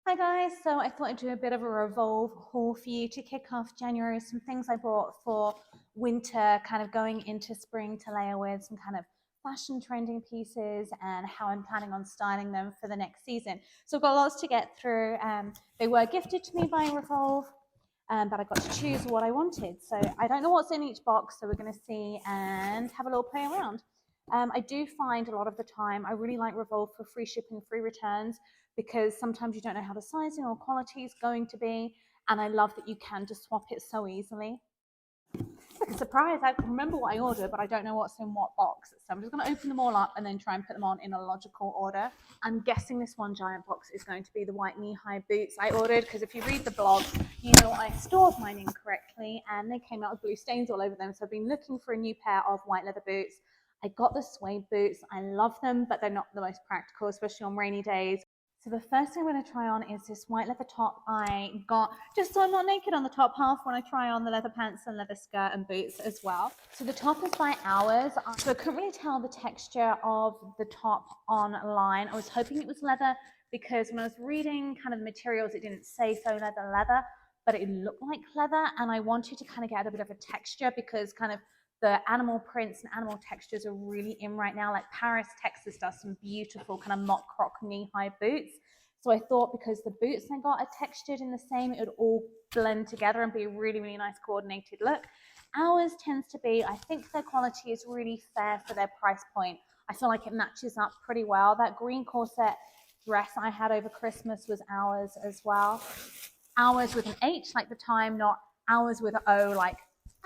Hi guys, so I thought I'd do a bit of a Revolve haul for you to kick off January. Some things I bought for winter, kind of going into spring to layer with, some kind of fashion trending pieces and how I'm planning on styling them for the next season. So I've got lots to get through. They were gifted to me by Revolve, but I got to choose what I wanted. So I don't know what's in each box, so we're going to see and have a little play around. I do find a lot of the time I really like Revolve for free shipping, free returns, because sometimes you don't know how the sizing or quality is going to be. And I love that you can just swap it so easily. It's like a surprise. I remember what I ordered, but I don't know what's in what box. So I'm just going to open them all up and then try and put them on in a logical order. I'm guessing this one giant box is going to be the white knee-high boots I ordered, because if you read the blog, you know I stored mine incorrectly and they came out with blue stains all over them. So I've been looking for a new pair of white leather boots. I got the suede boots. I love them, but they're not the most practical, especially on rainy days. So the first thing I'm going to try on is this white leather top I got, just so I'm not naked on the top half when I try on the leather pants and leather skirt and boots as well. So the top is by Hours. So I couldn't really tell the texture of the top online. I was hoping it was leather because when I was reading kind of materials, it didn't say faux leather, but it looked like leather. And I wanted to kind of get a bit of a texture because kind of the animal prints and animal textures are really in right now. Like Paris, Texas does some beautiful kind of mock croc knee-high boots. So I thought because the boots I got are textured in the same, it would all blend together and be a really, really nice coordinated look. Ours tends to be, I think their quality is really fair for their price point. I feel like it matches up pretty well. That green corset dress I had over Christmas was Ours as well. Hours with an H like the time, not Hours with an O like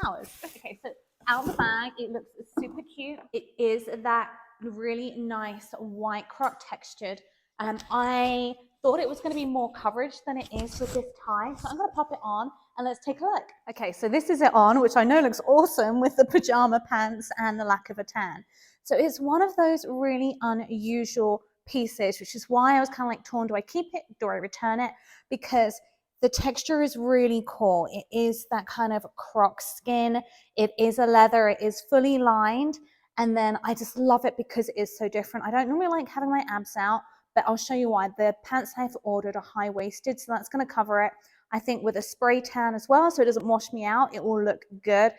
Hours. Okay, so out of the bag, it looks super cute. It is that really nice white croc textured. I thought it was going to be more coverage than it is with this tie, so I'm going to pop it on and let's take a look. Okay, so this is it on, which I know looks awesome with the pajama pants and the lack of a tan. So it's one of those really unusual pieces, which is why I was kind of like torn, do I keep it, do I return it? Because the texture is really cool. It is that kind of croc skin. It is a leather. It is fully lined. And then I just love it because it is so different. I don't normally like having my abs out, but I'll show you why. The pants I've ordered are high-waisted, so that's going to cover it. I think with a spray tan as well, so it doesn't wash me out, it will look good.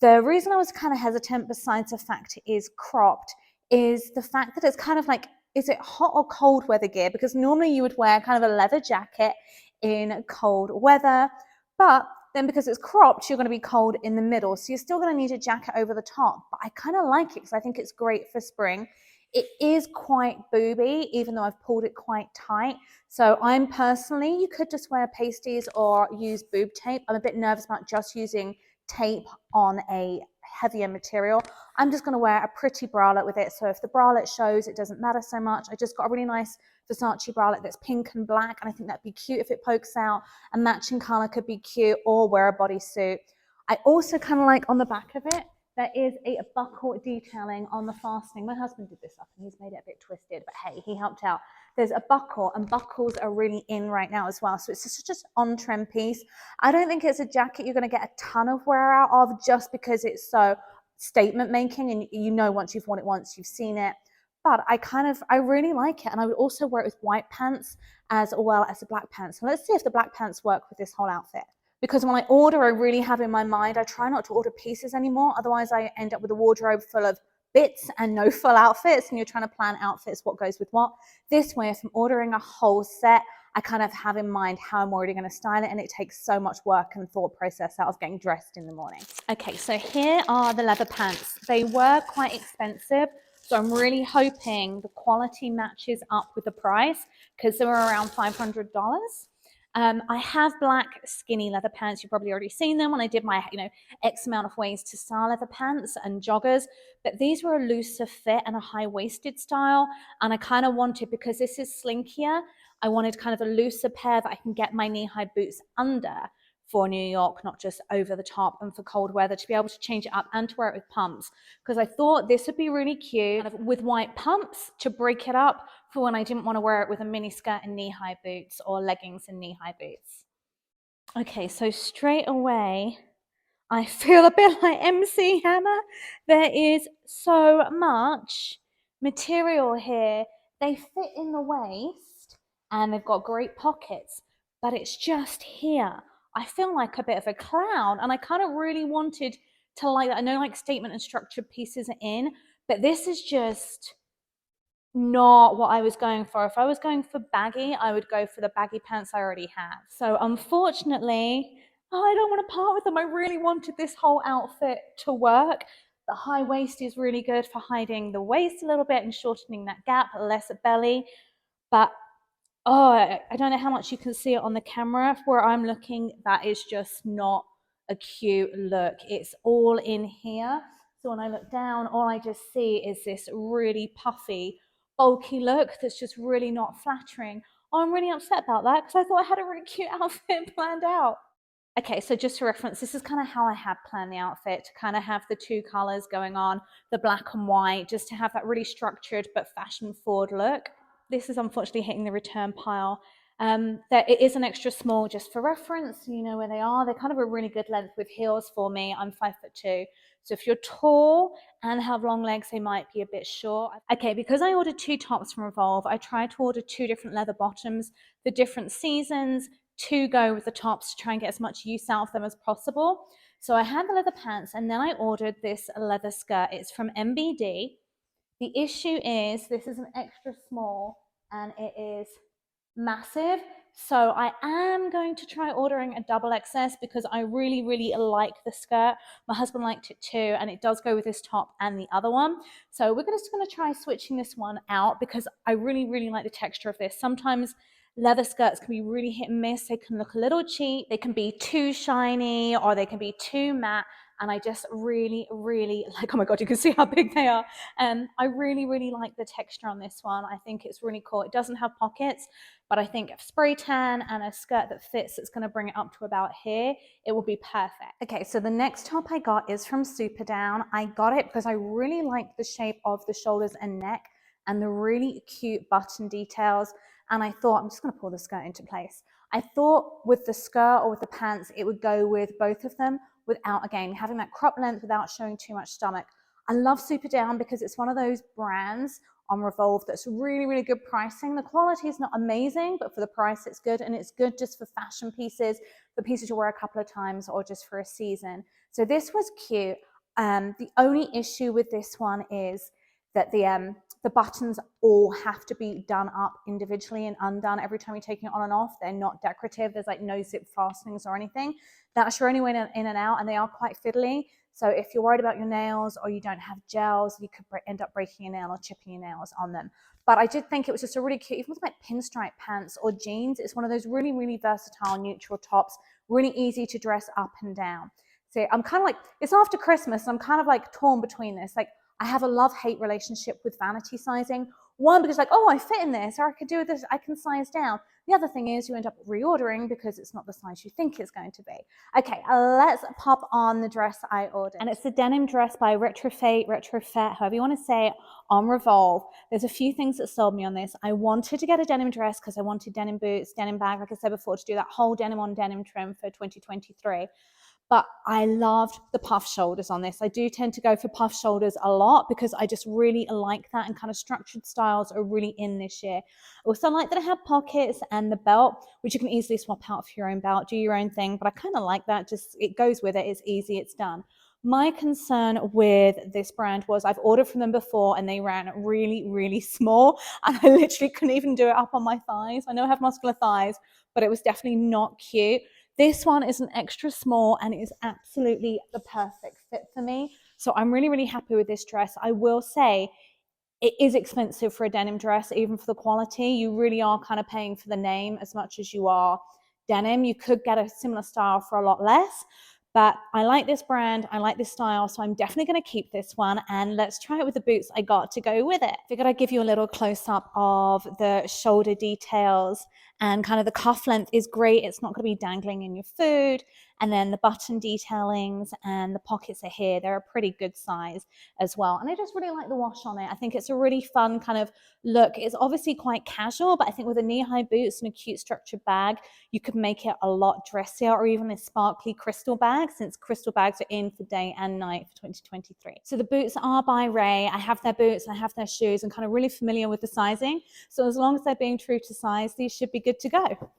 The reason I was kind of hesitant, besides the fact it is cropped, is the fact that it's kind of like, is it hot or cold weather gear? Because normally you would wear kind of a leather jacket in cold weather, but then because it's cropped, you're going to be cold in the middle. So you're still going to need a jacket over the top. But I kind of like it because I think it's great for spring. It is quite booby, even though I've pulled it quite tight. So I'm personally, you could just wear pasties or use boob tape. I'm a bit nervous about just using tape on a heavier material. I'm just going to wear a pretty bralette with it. So if the bralette shows, it doesn't matter so much. I just got a really nice Versace bralette that's pink and black, and I think that'd be cute if it pokes out. A matching color could be cute, or wear a bodysuit. I also kind of like on the back of it, there is a buckle detailing on the fastening. My husband did this up and he's made it a bit twisted, but hey, he helped out. There's a buckle, and buckles are really in right now as well. So it's just an on-trend piece. I don't think it's a jacket you're going to get a ton of wear out of just because it's so statement making, and you know once you've worn it once, you've seen it. But I really like it, and I would also wear it with white pants as well as the black pants. So let's see if the black pants work with this whole outfit. Because when I order, I really have in my mind, I try not to order pieces anymore. Otherwise, I end up with a wardrobe full of bits and no full outfits, and you're trying to plan outfits, what goes with what. This way, if I'm ordering a whole set, I kind of have in mind how I'm already going to style it, and it takes so much work and thought process out of getting dressed in the morning. Okay, so here are the leather pants. They were quite expensive, so I'm really hoping the quality matches up with the price because they were around $500. I have black skinny leather pants. You've probably already seen them when I did my, X amount of ways to style leather pants and joggers. But these were a looser fit and a high-waisted style. And I kind of wanted, because this is slinkier, I wanted kind of a looser pair that I can get my knee-high boots under for New York, not just over the top, and for cold weather, to be able to change it up and to wear it with pumps. Because I thought this would be really cute kind of with white pumps to break it up for when I didn't want to wear it with a mini skirt and knee-high boots, or leggings and knee-high boots. Okay, so straight away, I feel a bit like MC Hammer. There is so much material here. They fit in the waist, and they've got great pockets, but it's just here. I feel like a bit of a clown, and I kind of really wanted to like, I know like statement and structured pieces are in, but this is just not what I was going for. If I was going for baggy, I would go for the baggy pants I already have. So unfortunately, I don't want to part with them. I really wanted this whole outfit to work. The high waist is really good for hiding the waist a little bit and shortening that gap, less belly. But oh, I don't know how much you can see it on the camera. Where I'm looking, that is just not a cute look. It's all in here. So when I look down, all I just see is this really puffy, bulky look that's just really not flattering. Oh, I'm really upset about that because I thought I had a really cute outfit planned out. Okay, so just to reference, this is kind of how I had planned the outfit, to kind of have the two colors going on, the black and white, just to have that really structured but fashion forward look. This is unfortunately hitting the return pile. That it is an extra small, just for reference, you know where they are. They're kind of a really good length with heels for me. I'm 5'2". So if you're tall and have long legs, they might be a bit short. Okay, because I ordered two tops from Revolve, I tried to order two different leather bottoms for different seasons to go with the tops to try and get as much use out of them as possible. So I had the leather pants, and then I ordered this leather skirt. It's from MBD. The issue is this is an extra small and it is massive. So I am going to try ordering a double XS because I really, really like the skirt. My husband liked it too, and it does go with this top and the other one. So we're just going to try switching this one out because I really, really like the texture of this. Sometimes leather skirts can be really hit and miss. They can look a little cheap. They can be too shiny or they can be too matte. And I just really, really like, oh my God, you can see how big they are. I really, really like the texture on this one. I think it's really cool. It doesn't have pockets, but I think a spray tan and a skirt that fits, it's gonna bring it up to about here, it will be perfect. Okay, so the next top I got is from Superdown. I got it because I really like the shape of the shoulders and neck and the really cute button details. And I thought, I'm just gonna pull the skirt into place. I thought with the skirt or with the pants, it would go with both of them without, again, having that crop length without showing too much stomach. I love Superdown because it's one of those brands on Revolve that's really, really good pricing. The quality is not amazing, but for the price, it's good. And it's good just for fashion pieces, for pieces you wear a couple of times or just for a season. So this was cute. The only issue with this one is that the buttons all have to be done up individually and undone every time you're taking it on and off. They're not decorative. There's like no zip fastenings or anything. That's your only way in and out, and they are quite fiddly. So if you're worried about your nails or you don't have gels, you could end up breaking a nail or chipping your nails on them. But I did think it was just a really cute, even with like pinstripe pants or jeans, it's one of those really, really versatile neutral tops, really easy to dress up and down. So I'm kind of like, it's after Christmas, and I'm kind of like torn between this. Like, I have a love-hate relationship with vanity sizing. One, because like, oh, I fit in this, or I could do this, I can size down. The other thing is you end up reordering because it's not the size you think it's going to be. Okay, let's pop on the dress I ordered. And it's a denim dress by Retrofete, however you want to say it, on Revolve. There's a few things that sold me on this. I wanted to get a denim dress because I wanted denim boots, denim bag, like I said before, to do that whole denim on denim trim for 2023. But I loved the puff shoulders on this. I do tend to go for puff shoulders a lot because I just really like that, and kind of structured styles are really in this year. I also like that it had pockets and the belt, which you can easily swap out for your own belt, do your own thing. But I kind of like that. Just, it goes with it. It's easy. It's done. My concern with this brand was I've ordered from them before and they ran really, really small, and I literally couldn't even do it up on my thighs. I know I have muscular thighs, but it was definitely not cute. This one is an extra small and it is absolutely the perfect fit for me. So I'm really, really happy with this dress. I will say it is expensive for a denim dress, even for the quality. You really are kind of paying for the name as much as you are denim. You could get a similar style for a lot less. But I like this brand, I like this style, so I'm definitely going to keep this one, and let's try it with the boots I got to go with it. Figured I'd give you a little close-up of the shoulder details, and kind of the cuff length is great. It's not going to be dangling in your food, And then the button detailings and the pockets are here. They're a pretty good size as well. And I just really like the wash on it. I think it's a really fun kind of look. It's obviously quite casual, but I think with a knee-high boots and a cute structured bag, you could make it a lot dressier, or even a sparkly crystal bag, since crystal bags are in for day and night for 2023. So the boots are by Raye. I have their boots, I have their shoes. I'm kind of really familiar with the sizing. So as long as they're being true to size, these should be good to go.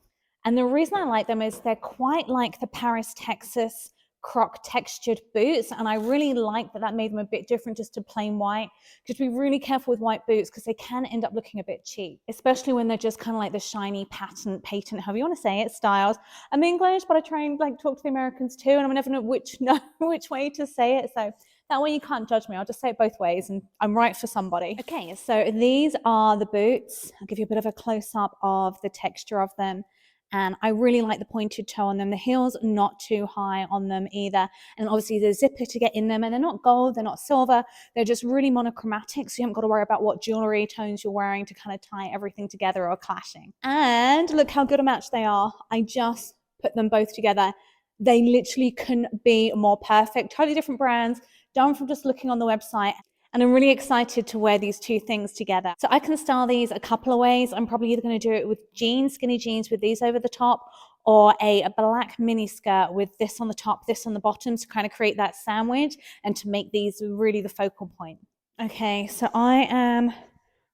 And the reason I like them is they're quite like the Paris, Texas croc textured boots, and I really like that made them a bit different just to plain white. Just be really careful with white boots because they can end up looking a bit cheap, especially when they're just kind of like the shiny patent, however you want to say it, styles. I'm English, but I try and like talk to the Americans too, and I never know which way to say it, so that way you can't judge me. I'll just say it both ways and I'm right for somebody. Okay, so these are the boots. I'll give you a bit of a close-up of the texture of them. And I really like the pointed toe on them. The heels not too high on them either. And obviously the zipper to get in them. And they're not gold, they're not silver. They're just really monochromatic. So you haven't got to worry about what jewelry tones you're wearing to kind of tie everything together or clashing. And look how good a match they are. I just put them both together. They literally couldn't be more perfect. Totally different brands, done from just looking on the website. And I'm really excited to wear these two things together. So I can style these a couple of ways. I'm probably either going to do it with jeans, skinny jeans with these over the top, or a black mini skirt with this on the top, this on the bottom, to kind of create that sandwich and to make these really the focal point. Okay, so I am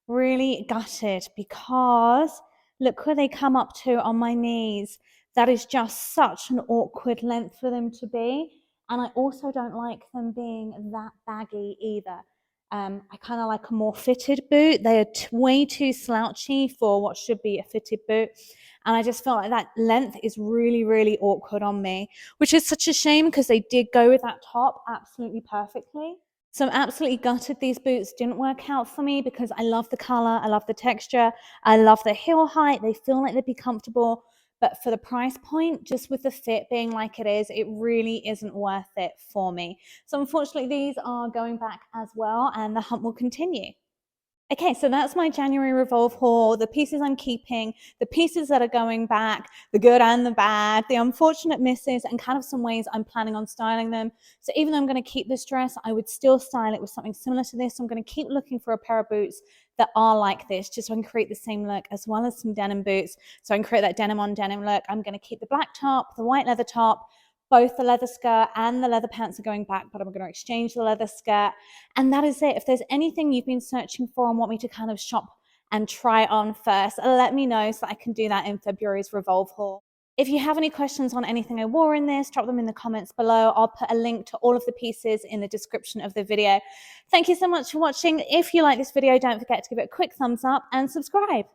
really gutted because look where they come up to on my knees. That is just such an awkward length for them to be. And I also don't like them being that baggy either. I kind of like a more fitted boot. They are way too slouchy for what should be a fitted boot. And I just felt like that length is really, really awkward on me, which is such a shame because they did go with that top absolutely perfectly. So I'm absolutely gutted these boots didn't work out for me because I love the color, I love the texture, I love the heel height. They feel like they'd be comfortable. But for the price point, just with the fit being like it is, it really isn't worth it for me. So unfortunately, these are going back as well, and the hunt will continue. Okay, so that's my January Revolve haul, the pieces I'm keeping, the pieces that are going back, the good and the bad, the unfortunate misses, and kind of some ways I'm planning on styling them. So even though I'm going to keep this dress, I would still style it with something similar to this. I'm going to keep looking for a pair of boots that are like this, just so I can create the same look, as well as some denim boots. So I can create that denim on denim look. I'm going to keep the black top, the white leather top, both the leather skirt and the leather pants are going back, but I'm going to exchange the leather skirt. And that is it. If there's anything you've been searching for and want me to kind of shop and try on first, let me know so I can do that in February's Revolve haul. If you have any questions on anything I wore in this, drop them in the comments below. I'll put a link to all of the pieces in the description of the video. Thank you so much for watching. If you like this video, don't forget to give it a quick thumbs up and subscribe.